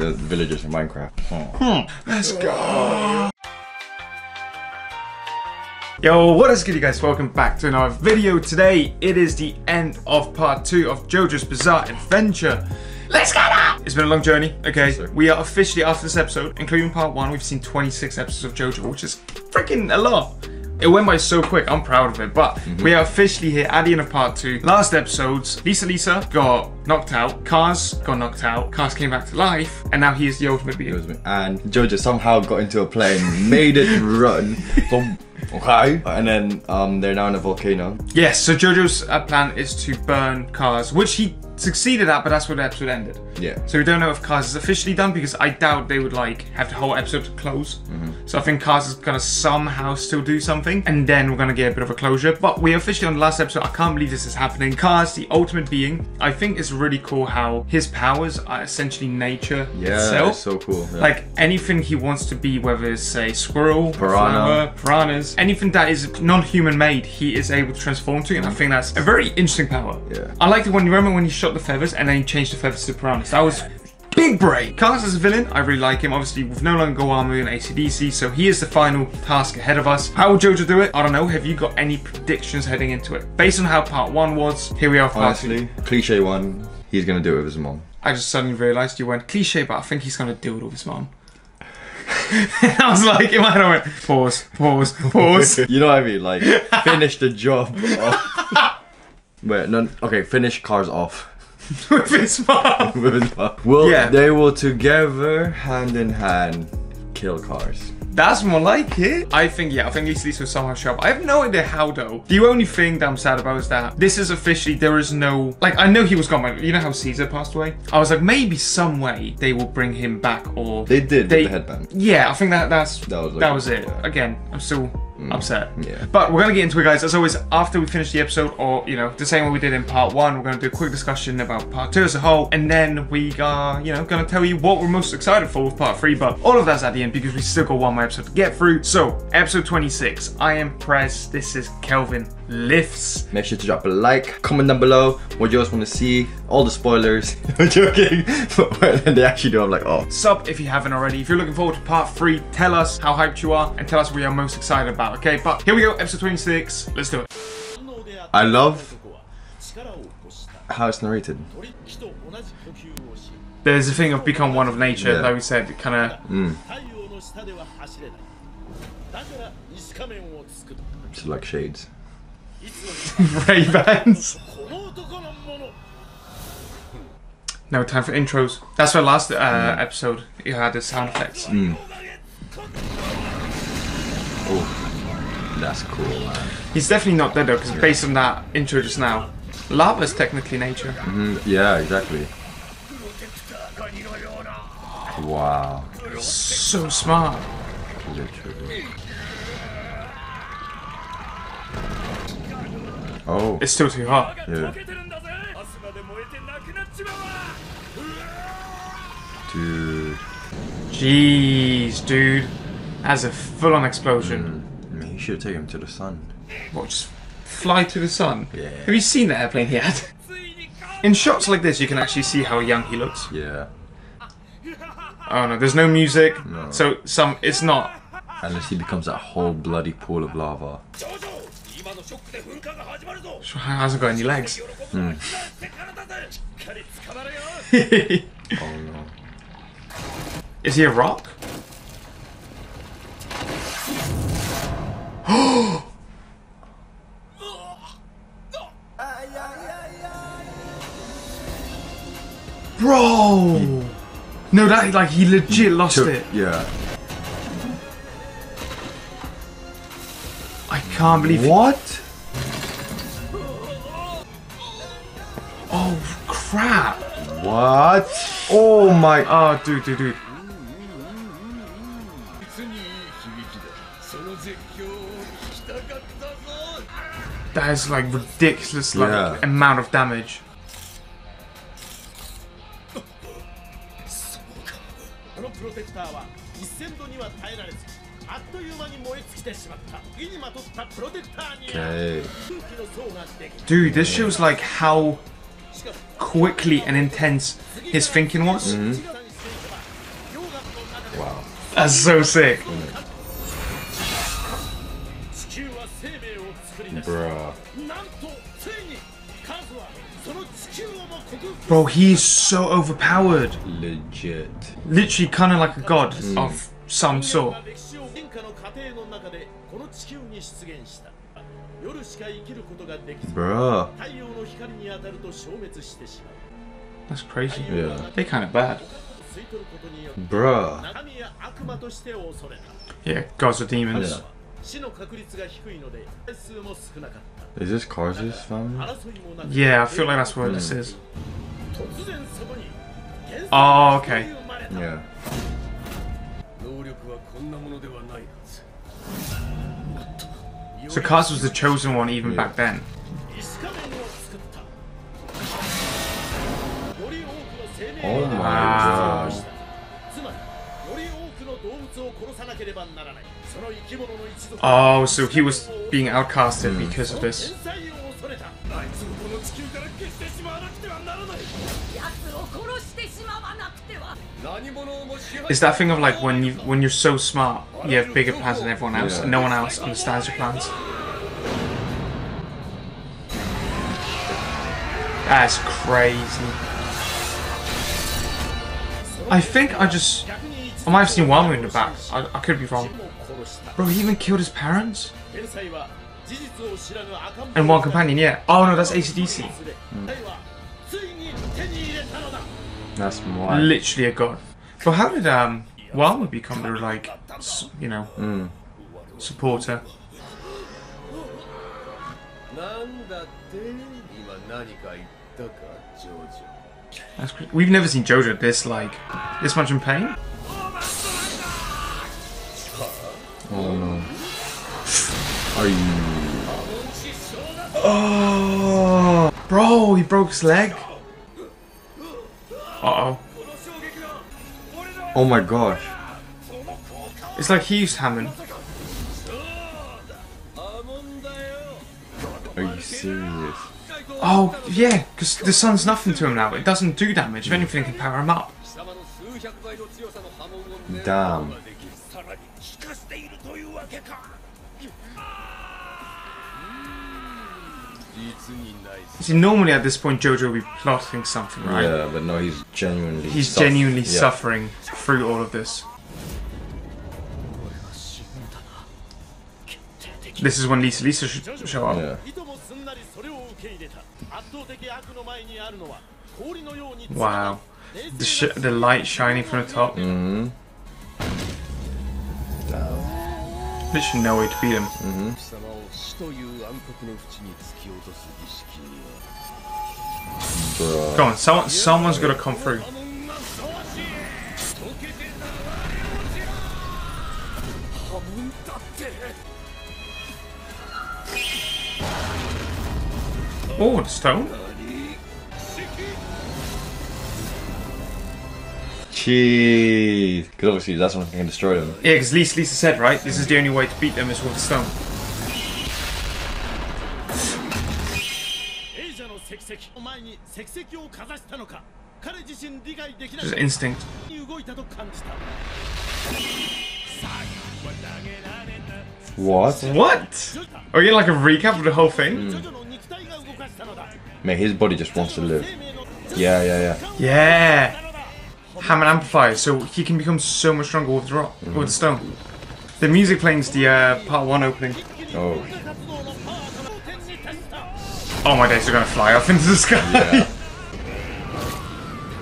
the villagers in Minecraft. Let's go. Yo, what is good, you guys? Welcome back to another video. Today, it is the end of part 2 of JoJo's Bizarre Adventure. Let's get it! It's been a long journey, okay? Yes, we are officially, after this episode, including part 1, we've seen 26 episodes of JoJo, which is freaking a lot. It went by so quick, I'm proud of it, but we are officially here at the end of part 2. Last episodes, Lisa got knocked out, KARS got knocked out, KARS came back to life, and now he is the ultimate being. And JoJo somehow got into a plane, made it run from... Okay. And then they're now in a volcano. Yes, so JoJo's plan is to burn KARS, which he succeeded at, but that's where the episode ended. Yeah. So we don't know if KARS is officially done, because I doubt they would like have the whole episode to close. So I think KARS is gonna somehow still do something, and then we're gonna get a bit of a closure. But we're officially on the last episode. I can't believe this is happening. KARS, the ultimate being. I think it's really cool how his powers are essentially nature itself. It's so cool. Yeah. Like anything he wants to be, whether it's a squirrel, piranhas, anything that is non-human made, he is able to transform to, and I think that's a very interesting power. Yeah. I liked it when you remember when he shot the feathers and then he changed the feathers to piranhas. That was big brain. KARS as a villain, I really like him. Obviously, with no longer Goamu and AC/DC, so he is the final task ahead of us. How will JoJo do it? I don't know. Have you got any predictions heading into it? Based on how part 1 was, here we are for part 2. Cliche one, he's gonna do it with his mom. I just suddenly realized you went cliche, but I think he's gonna do it with his mom. I was like, in my head I went, pause. You know what I mean? Like, finish the job off. Wait, no, okay, finish KARS off. With his mom. With his mom. Well, they will together, hand in hand, kill KARS. That's more like it. I think Lisa will somehow show up. I have no idea how though. The only thing that I'm sad about is that this is officially, there is no, like, I know he was gone, but you know how Caesar passed away? I was like, maybe some way they will bring him back, or... They did with the headband. Yeah, I think that was it. Yeah. Again, I'm still upset. Yeah. But we're gonna get into it, guys. As always, after we finish the episode, or, you know, the same way we did in part 1, we're gonna do a quick discussion about part 2 as a whole, and then we are, you know, gonna tell you what we're most excited for with part 3, but all of that's at the end because we still got one more episode to get through. So, episode 26, I am Prez, this is Kelvin Lifts. Make sure to drop a like, comment down below what you guys want to see, all the spoilers. I'm joking, but when they actually do, I'm like, oh. Sub if you haven't already. If you're looking forward to part 3, tell us how hyped you are and tell us what you're most excited about, okay? But here we go, episode 26, let's do it. I love how it's narrated. There's a thing of become one of nature, like we said, kind of... It's like shades. Ray-Bans. No time for intros. That's why last episode you had the sound effects. Oh, that's cool, man. He's definitely not dead though, because based on that intro just now, lava is technically nature. Yeah, exactly. Wow. So smart. Literally. Oh. It's still too hot. Yeah. Dude. Jeez, dude. That's a full-on explosion. You should have taken him to the sun. What, just fly to the sun? Yeah. Have you seen the airplane he had? In shots like this, you can actually see how young he looks. Yeah. Oh no, there's no music. No. So it's not. Unless he becomes that whole bloody pool of lava. Hasn't got any legs. Oh no. Is he a rock? Bro! No, that, like, he legit lost it. Yeah. I can't believe what? Oh, crap. What? Oh my. Oh, dude. That is like ridiculous, like amount of damage. Okay. Dude, this shows like how quickly and intense his thinking was. That's so sick. Bruh. Bro, he's so overpowered. Legit. Literally kind of like a god of some sort. Bruh. That's crazy. Yeah. They're kind of bad. Bruh. Yeah, gods or demons. Yeah. Is this KARS' family? Yeah, I feel like that's what this is. Oh, okay. Yeah. So KARS was the chosen one even back then. Oh my Wow. god. Oh, so he was being outcasted because of this. It's that thing of like when you're so smart, you have bigger plans than everyone else, and no one else understands your plans. That's crazy. I think I might have seen one in the back. I could be wrong. Bro, he even killed his parents? And one companion, yeah. Oh no, that's AC/DC. That's more. Literally a god. But how did Walma become their, like, you know, supporter? That's crazy. We've never seen JoJo this much in pain. Oh no. Are you? Oh, bro, he broke his leg. Uh-oh. Oh my gosh. It's like he used Hammond. Are you serious? Oh, yeah, because the sun's nothing to him now. It doesn't do damage. If anything, it can power him up. Damn. See, normally at this point, JoJo would be plotting something, right? Yeah, but no, he's genuinely suffering through all of this. This is when Lisa should show up. Yeah. Wow. The light shining from the top. Literally no way to beat him. Bruh. Come on, someone's got to come through. Oh, the stone. Jeez. Because obviously that's one can destroy them. Yeah, because Lisa said, right, this is the only way to beat them is with the stone. Just instinct. What? What? Are you like a recap of the whole thing? Man, his body just wants to live. Yeah. Yeah. Hammond amplifier, so he can become so much stronger with the rock, with the stone. The music playing is the part 1 opening. Oh. Oh my days, are gonna fly off into the sky. Yeah.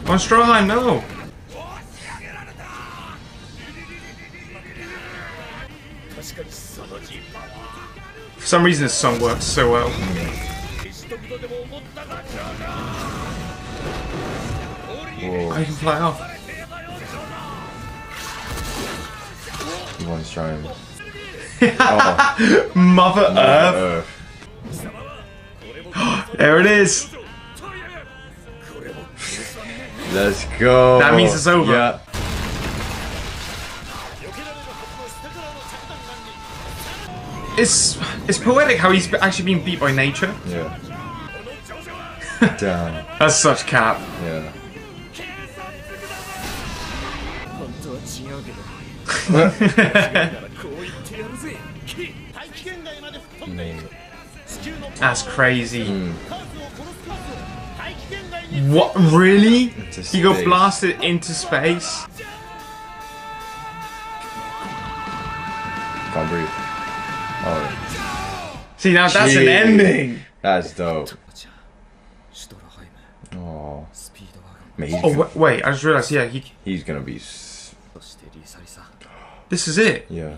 On Stroheim, no. For some reason, this song works so well. Whoa. Oh, you can fly off. He wants to try him. Mother Earth. There it is. Let's go. That means it's over. Yeah. It's poetic how he's actually being beat by nature. Yeah. Damn. That's such cap. Yeah. That's crazy. What? Really? You got blasted into space? Can't breathe. Oh. See, now that's an ending. That's dope. Oh. Man, Oh, wait, I just realized, yeah, he's gonna be... This is it? Yeah.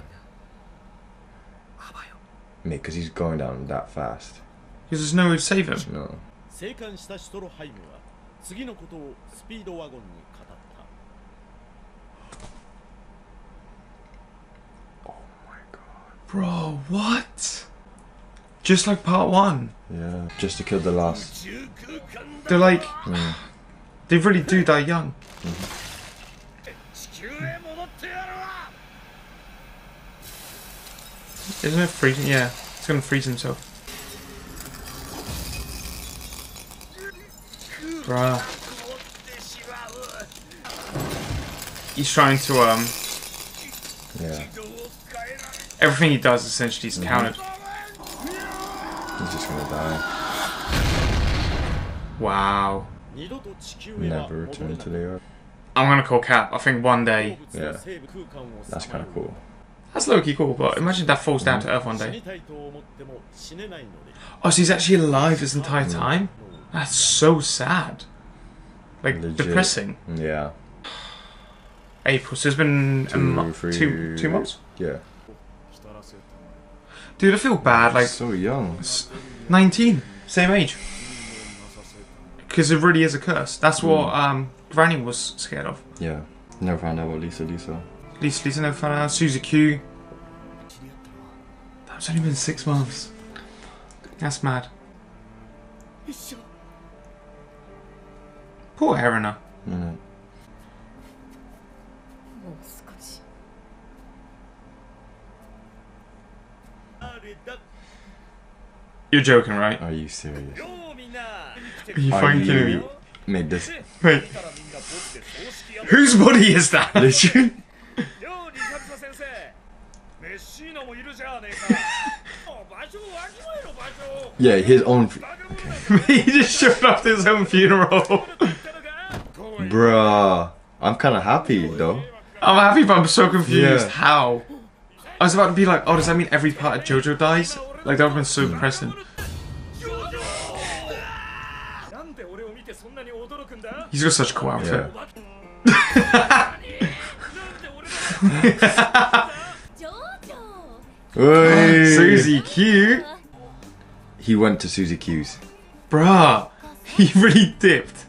Mate, because he's going down that fast. Because there's no way to save him. No. Oh my god. Bro, what? Just like part 1. Yeah, just to kill the last. They're like... They really do die young. Isn't it freezing? Yeah, it's gonna freeze himself. Bruh. He's trying to, Yeah. everything he does essentially is counted. He's just gonna die. Wow. Never return to the Earth. I'm gonna call cap. I think one day. Yeah. That's kind of cool. That's low-key cool, but imagine that falls down to Earth one day. Oh, so he's actually alive this entire time? That's so sad. Like, Legit. depressing. Yeah. April, so it's been two months? Yeah. Dude, I feel bad, like... So young. 19, same age. Because it really is a curse. That's what Granny was scared of. Yeah. Never found out what Lisa. Lisa never found out. Suzy Q. That's only been 6 months. That's mad. Poor Erina. You're joking, right? Are you serious? Are you fucking kidding me? Made this. Wait. Whose body is that? Literally? Yeah, his own. He just showed up to his own funeral. Bruh. I'm kind of happy though. I'm happy, but I'm so confused. Yeah. How? I was about to be like, oh, does that mean every part of JoJo dies? Like, that would have been so depressing. He's got such a cool outfit. Suzy Q. He went to Suzy Q's. Bruh, he really dipped.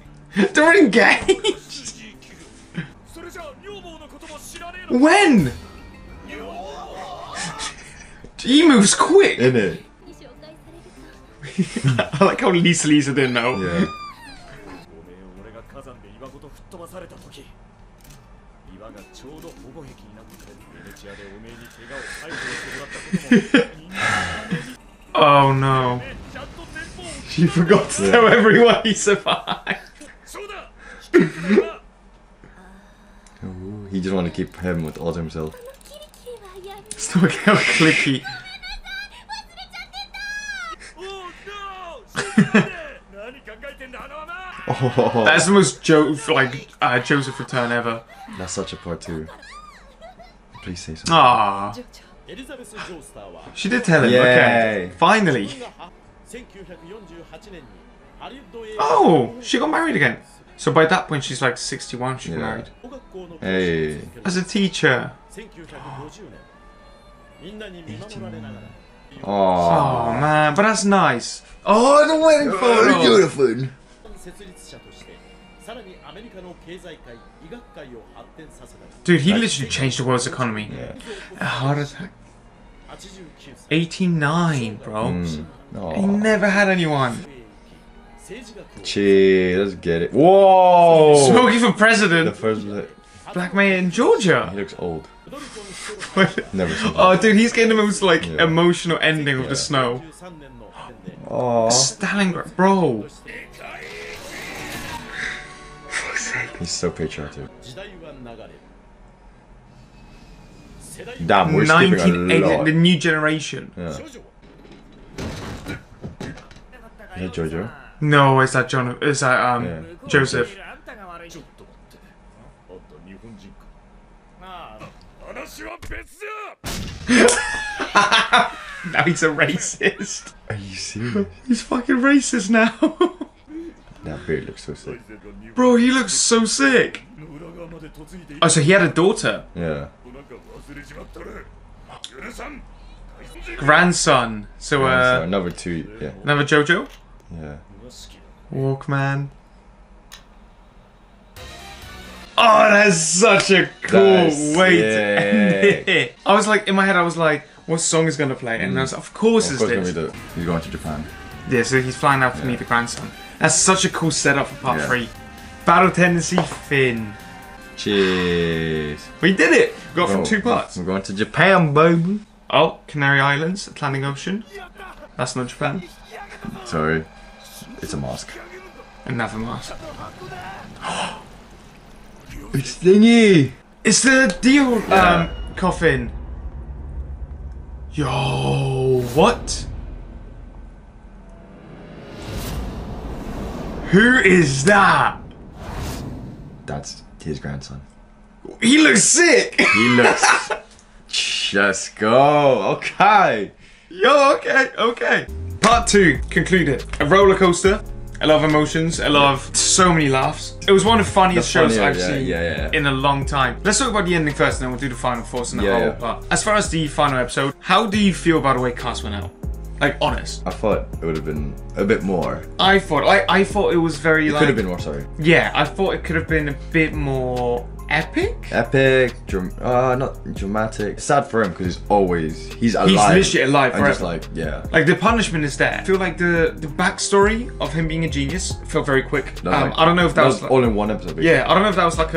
They're engaged. When? He moves quick. Innit? I like how Lisa didn't know. Yeah. Oh no. She forgot to tell everyone he survived. Ooh, he just wanted to keep him with all to himself. Still look how clicky. Oh, That's the most Joseph return ever. that's such a part 2. Please say something. Ah. She did tell him. Yay. Okay. Finally. Oh, she got married again. So by that point, she's like 61. She got married. Hey. As a teacher. Oh man, but that's nice. Oh, the wedding photo. Beautiful. Dude, he literally changed the world's economy. Yeah. A heart attack. 89, bro. He Oh. never had anyone. Cheers, let's get it. Whoa! Smoking for The president. first. Black man in Georgia. He looks old. Never seen Oh, dude, he's getting the most emotional ending of the snow. Oh. Stalingrad, bro. He's so patriotic. Damn, we're skipping a 1980, lot. the new generation. Yeah. Is that JoJo? No, is that John? Is that Yeah. Joseph? Now he's a racist. Are you serious? He's fucking racist now. That beard looks so sick. Bro, he looks so sick. Oh, so he had a daughter. Yeah. Grandson. So, another two. Yeah. another JoJo? Yeah. Walkman. Oh, that's such a cool way to end it. I was like, in my head, I was like, what song is gonna play? And I was like, of course it's this. He's going to Japan. Yeah, so he's flying out to meet the grandson. That's such a cool setup for part 3. Battle tendency, Finn. Cheers. We did it! We got from 2 parts. We're going to Japan, baby. Oh, Canary Islands, Atlantic Ocean. That's not Japan. Sorry. It's a mask. Another mask. It's thingy! It's the Dio coffin. Yo, what? Who is that? That's his grandson. He looks sick! He looks... Just go. Okay. Yo, okay. Part 2 concluded. A roller coaster. A lot of emotions, a lot of so many laughs. It was one of the funniest shows I've seen in a long time. Let's talk about the ending first, and then we'll do the final thoughts and the whole part. As far as the final episode, how do you feel about the way KARS went out? Like, honest. I thought it would have been a bit more. I thought it was very It could have been more, sorry. Yeah, I thought it could have been a bit more epic. Epic, not dramatic. Sad for him because he's alive. He's literally alive forever. And just like, yeah. Like the punishment is there. I feel like the backstory of him being a genius felt very quick. No, I don't know if that was all in one episode. Basically. Yeah, I don't know if that was like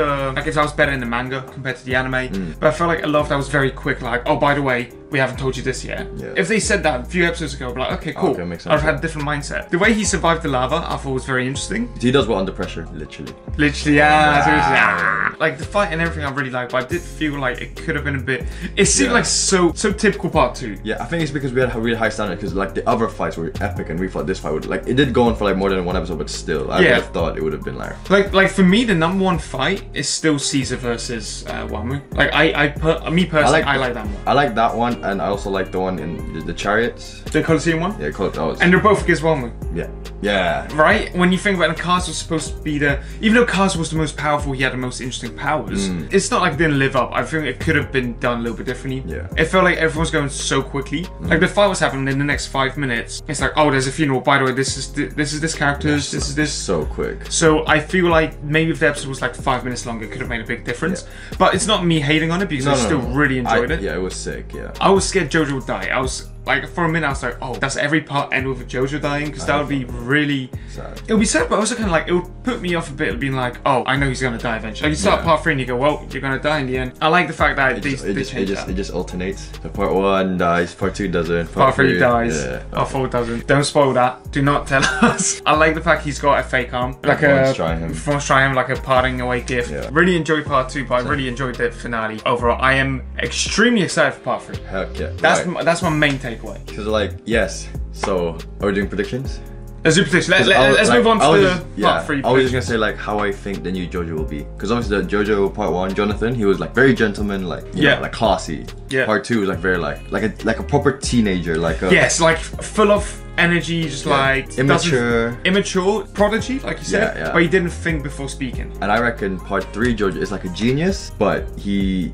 if that was better in the manga compared to the anime. But I felt like a lot of that was very quick. Like, oh, by the way, we haven't told you this yet. Yeah. If they said that a few episodes ago, I'd be like, okay, cool. Okay, makes sense. I've had a different mindset. The way he survived the lava, I thought was very interesting. He does well under pressure, literally. Literally, yeah. Like the fight and everything I really liked, but I did feel like it could have been a bit... It seemed like so typical part 2. Yeah, I think it's because we had a really high standard, because like the other fights were epic and we thought this fight would... Like, it did go on for like more than one episode, but still, I would have thought it would have been like... Like for me, the #1 fight is still Caesar versus Wamu. Like, me personally, I like that one. I like that one, and I also like the one in the chariots. The Colosseum one? Yeah, and they're both against Wamu. Yeah. Yeah. Right? When you think about it, KARS was supposed to be even though KARS was the most powerful, he had the most interesting powers. It's not like it didn't live up. I think it could have been done a little bit differently. Yeah. It felt like everyone was going so quickly. Like the fight was happening in the next 5 minutes. It's like, oh, there's a funeral. By the way, this is this character. This is this. So quick. So I feel like maybe if the episode was like 5 minutes longer, it could have made a big difference. Yeah. But it's not me hating on it because I still really enjoyed it. Yeah, it was sick. Yeah. I was scared JoJo would die. I was like, for a minute, I was like, oh, does every part end with JoJo dying? Because that would be really sad. It would be sad, but also kind of like, it would put me off a bit of being like, oh, I know he's gonna die eventually. Like you start part 3 and you go, well, you're gonna die in the end. I like the fact that it just alternates. So part 1 dies, part 2 doesn't, part 3 dies, yeah. Part 4 doesn't. Don't spoil that. Do not tell us. I like the fact he's got a fake arm, like from Triumph, like a parting away gift. Yeah. Really enjoyed part 2, but I really enjoyed the finale. Overall, I am extremely excited for part 3. Heck yeah. That's my main takeaway. Because like, yes. So are we doing predictions? Let's do predictions. Let's move on to the part 3. I was just gonna say like how I think the new JoJo will be, because obviously the JoJo part 1, Jonathan, he was like very gentleman, like you know, like classy. Yeah. Part 2 was like very like a proper teenager, like a like full of energy, just like immature prodigy, like you said, but he didn't think before speaking. And I reckon part 3 JoJo is like a genius, but he's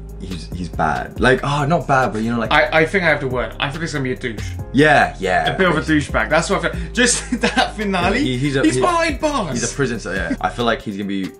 bad. Like, oh, not bad, but you know, like I think I have the word. I think it's gonna be a douche. Yeah. A bit of a douchebag. That's what I feel. Just that finale. He's behind bars. He's a prison, so yeah. I feel like he's gonna be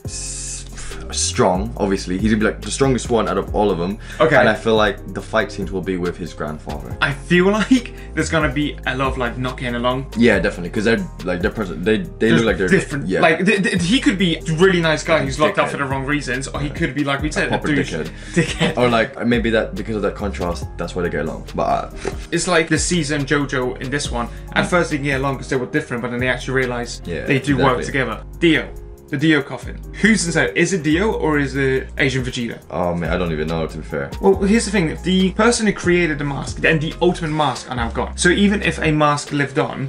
strong, obviously. He's gonna be like the strongest one out of all of them. Okay. And I feel like the fight scenes will be with his grandfather. I feel like there's gonna be a lot of like not getting along. Yeah, definitely, because they're look like they're different. Yeah. Like he could be a really nice guy who's locked up for the wrong reasons, or he could be like we said, a dickhead. Or like maybe that because of that contrast, that's why they get along. But it's like the Caesar and JoJo in this one. At first they can get along because they were different, but then they actually realize they do work together. Dio. The Dio coffin. Who's inside? Is it Dio or is it Asian Vegeta? Oh man, I don't even know, to be fair. Well, here's the thing. The person who created the mask and the ultimate mask are now gone. So even if a mask lived on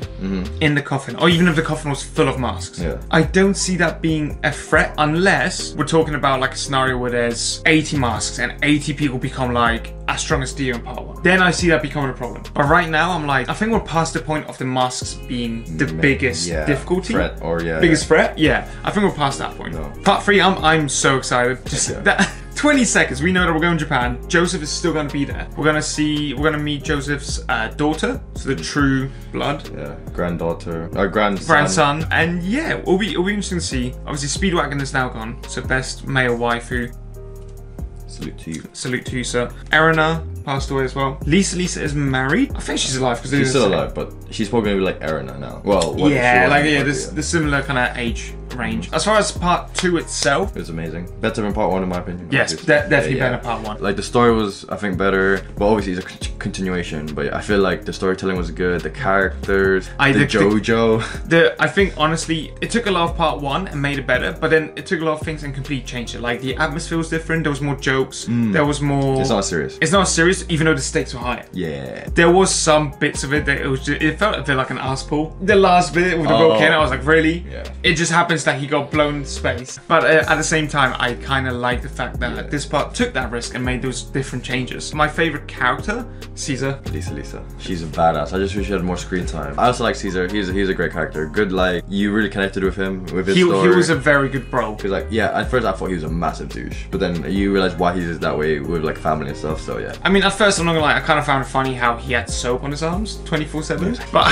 in the coffin, or even if the coffin was full of masks, I don't see that being a threat unless we're talking about like a scenario where there's 80 masks and 80 people become like as strong as Dio in part 1. Then I see that becoming a problem. But right now I'm like, I think we're past the point of the masks being the biggest difficulty. Threat or biggest threat? Yeah. I think we're past that point. No. Part 3, I'm so excited. Just that 20 seconds, we know that we're going to Japan. Joseph is still going to be there. We're going to meet Joseph's daughter, so the true blood. Yeah, granddaughter, or grandson. Grandson. And yeah, it'll be interesting to see. Obviously, Speedwagon is now gone, so best male waifu. Salute to you. Salute to you, sir. Erina passed away as well. Lisa is married. I think she's alive because she's still alive, but she's probably gonna be like Erina now. Well, the similar kind of age range. As far as part 2 itself, it was amazing. Better than part 1 in my opinion. Yes, definitely better than part 1. Like the story was, I think, better, but obviously it's a continuation. But I feel like the storytelling was good. The characters, JoJo. I think honestly, it took a lot of part 1 and made it better, but then it took a lot of things and completely changed it. Like the atmosphere was different. There was more jokes. There was more. It's not serious. It's not serious, even though the stakes were higher. Yeah. There was some bits of it that it felt a bit like an ass pull. The last bit with the volcano, I was like, really? Yeah. It just happens that he got blown into space. But at the same time, I kind of like the fact that this part took that risk and made those different changes. My favorite character, Caesar. Lisa. She's a badass. I just wish she had more screen time. I also like Caesar. He's a great character. Good, like, you really connected with him, with his story. He was a very good bro. Because like, yeah, at first I thought he was a massive douche. But then you realize why he's that way with like family and stuff, so yeah. I mean, at first, I'm not gonna lie, I kind of found it funny how he had soap on his arms 24/7. But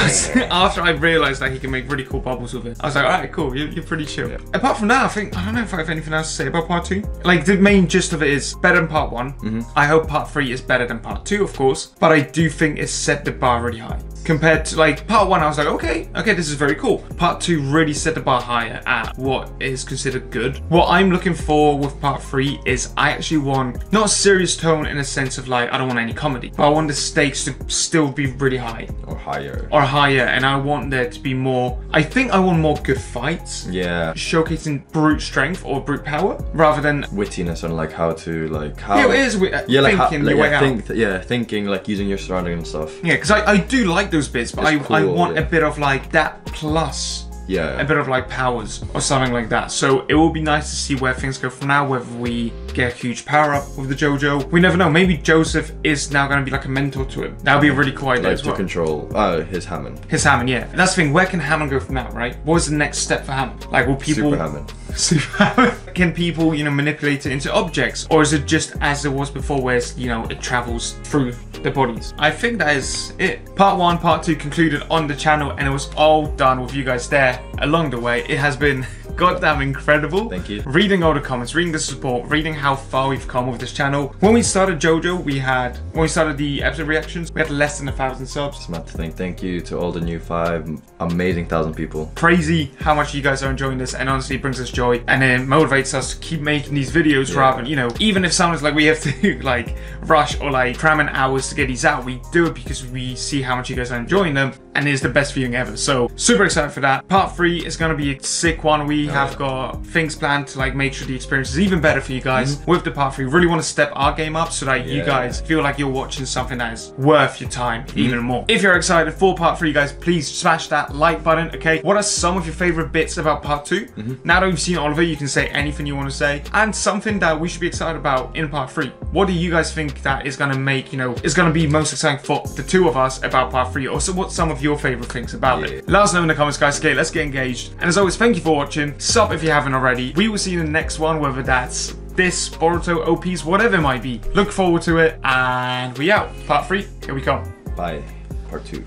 after I realized that he can make really cool bubbles with it, I was like, alright, cool, you're pretty chill. Apart from that, I don't know if I have anything else to say about part 2. Like, the main gist of it is better than part 1. I hope part 3 is better than part 2, of course. But I do think it's set the bar really high. Compared to like part 1, I was like, okay, this is very cool. Part 2 really set the bar higher at what is considered good. What I'm looking for with part 3 is I actually want, not a serious tone in a sense of like, I don't want any comedy, but I want the stakes to still be really high. Or higher. And I want there to be more, I think I want more good fights. Yeah. Showcasing brute strength or brute power, rather than wittiness and like how to, like, how... Yeah, it is thinking your way out. Thinking, like using your surroundings and stuff. Yeah, because I do like those bits, but I want a bit of like that plus a bit of like powers or something like that. So it will be nice to see where things go from now, whether we get a huge power up with the JoJo. We never know, maybe Joseph is now going to be like a mentor to him. That would be a really cool idea, like, as well. To control his Hammond. His Hammond, yeah. That's the thing, where can Hammond go from now, right? What is the next step for Hammond? Like, will people... Super Hammond. Can people, manipulate it into objects? Or is it just as it was before, where it's, it travels through the bodies? I think that is it. Part 1, part 2 concluded on the channel, and it was all done with you guys there along the way. It has been goddamn incredible. Thank you. Reading all the comments, reading the support, reading how far we've come with this channel. When we started JoJo, when we started the episode reactions, we had less than 1,000 subs. Just want to think thank you to all the new 5 amazing 1,000 people. Crazy how much you guys are enjoying this, and honestly it brings us joy, and it motivates us to keep making these videos rather than, even if someone's like we have to like rush or like cram in hours to get these out, we do it because we see how much you guys are enjoying them, and it's the best viewing ever. So super excited for that. Part 3 is going to be a sick one. We have got things planned to like make sure the experience is even better for you guys with the part 3. Really want to step our game up so that you guys feel like you're watching something that is worth your time even more. If you're excited for part 3, guys, please smash that like button. Okay, what are some of your favorite bits about part 2? Now that we've seen all of it, you can say anything you want to say, and something that we should be excited about in part 3. What do you guys think that is going to make, is going to be most exciting for the two of us about part 3? Or so what's some of your favorite things about it? Let us know in the comments, guys. Okay, let's get engaged. And as always, thank you for watching. Sub if you haven't already. We will see you in the next one, whether that's this, Boruto, OPs, whatever it might be. Look forward to it, and we out. Part 3, here we come. Bye. Part 2.